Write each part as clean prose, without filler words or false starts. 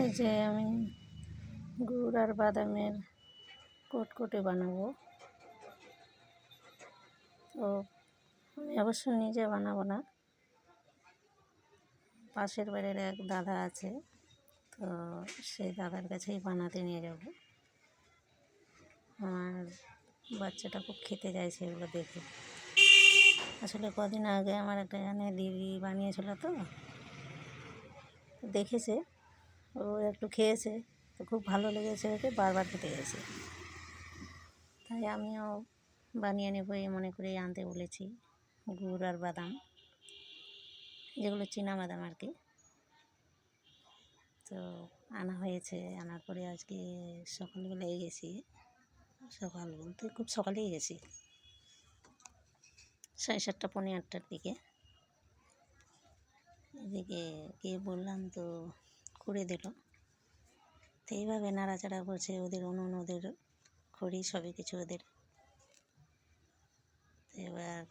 এই যে আমি গুড় আর বাদামের কটকটি বানাবো। তো আমি অবশ্য নিজে বানাবো না, পাশের বাড়ির এক দাদা আছে, তো সেই দাদার কাছেই বানাতে নিয়ে যাব। আমার বাচ্চাটা খুব খেতে চাইছে এগুলো দেখে। আসলে কদিন আগে আমার একটা এখানে দিদি বানিয়েছিল, তো দেখেছে, ও একটু খেয়েছে, তো খুব ভালো লেগেছে, ওকে বারবার খেতে গেছে। তাই আমিও বানিয়ে নেব এই মনে করেই আনতে বলেছি। গুড় আর বাদাম, যেগুলো চীনা বাদাম আর কি, তো আনা হয়েছে। আনার পরে আজকে সকালবেলায় গেছি, সকাল বলতে খুব সকালেই গেছি, 7:30 পৌনে 8টার দিকে। এদিকে গিয়ে বললাম, তো করে দিল। তো এইভাবে নাড়াচাড়া করছে, ওদের উনুন, ওদের খড়ি, সবই কিছু ওদের। তো এবার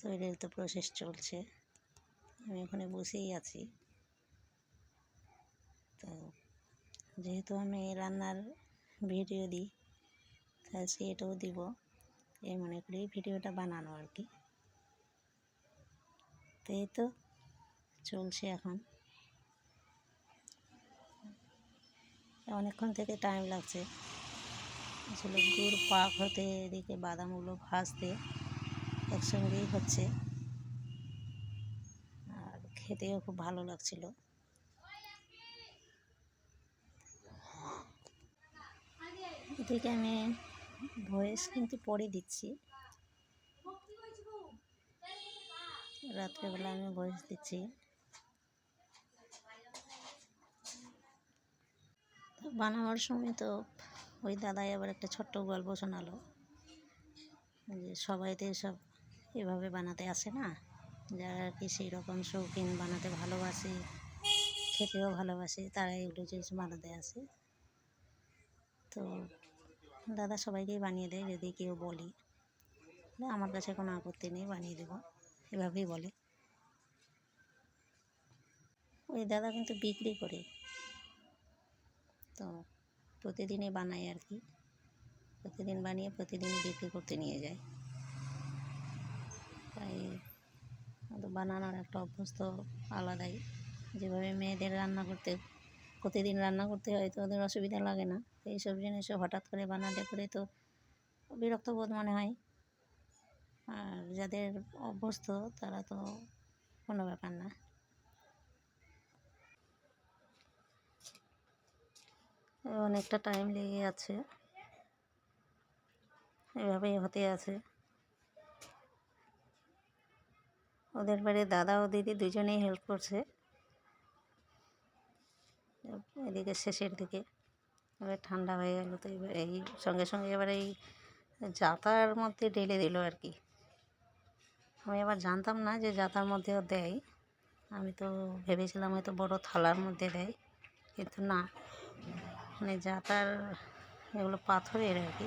তৈরির তো প্রসেস চলছে, আমি ওখানে বসেই আছি। তো যেহেতু আমি রান্নার ভিডিও দিই, তো আজকে এটাও দিব, এই মনে করি ভিডিওটা বানানো আর কি। তো এই তো চলছে এখন, অনেকক্ষণ থেকে টাইম লাগছে। আসলে গুড় পাক হতে, এদিকে বাদামগুলো ভাজতে একসঙ্গেই হচ্ছে, আর খেতেও খুব ভালো লাগছিল। এদিকে আমি ভয়েস কিন্তু পরে দিচ্ছি, রাত্রেবেলা আমি ভয়েস দিচ্ছি। বানানোর সময় তো ওই দাদাই আবার একটা ছোট্ট গল্প শোনালো, যে সবাই তো এসব এভাবে বানাতে আসে না, যারা আর কি সেই রকম শৌখিন, বানাতে ভালোবাসে, খেতেও ভালোবাসে, তারা এগুলো জিনিস বানাতে আসে। তো দাদা সবাইকেই বানিয়ে দেয়, যদি কেউ বলি, আমার কাছে কোনো আপত্তি নেই, বানিয়ে দেবো, এভাবেই বলে। ওই দাদা কিন্তু বিক্রি করে, তো প্রতিদিনই বানায় আর কি, প্রতিদিন বানিয়ে প্রতিদিনই বিক্রি করতে নিয়ে যায়। তাই বানানোর একটা অভ্যস্ত আলাদাই। যেভাবে মেয়েদের রান্না করতে, প্রতিদিন রান্না করতে হয়, তো ওদের অসুবিধা লাগে না। তো এইসব জিনিসও হঠাৎ করে বানালে পরে তো বিরক্ত বোধ মনে হয়, আর যাদের অভ্যস্ত তারা তো কোনো ব্যাপার না। অনেকটা টাইম লেগে আছে, এভাবেই হতে আছে। ওদের বাড়ির দাদা ও দিদি দুজনেই হেল্প করছে। এদিকে শেষের দিকে এবার ঠান্ডা হয়ে গেল, তো এবার এই সঙ্গে সঙ্গে এবার এই জাতার মধ্যে ঢেলে দিল আর কি। আমি আবার জানতাম না যে জাতার মধ্যেও দেয়, আমি তো ভেবেছিলাম হয়তো বড় থালার মধ্যে দেয়, কিন্তু না, মানে জাতার এগুলো পাথরের আর কি।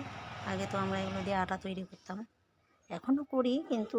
আগে তো আমরা এগুলো দিয়ে আটা তৈরি করতাম, এখনও করি, কিন্তু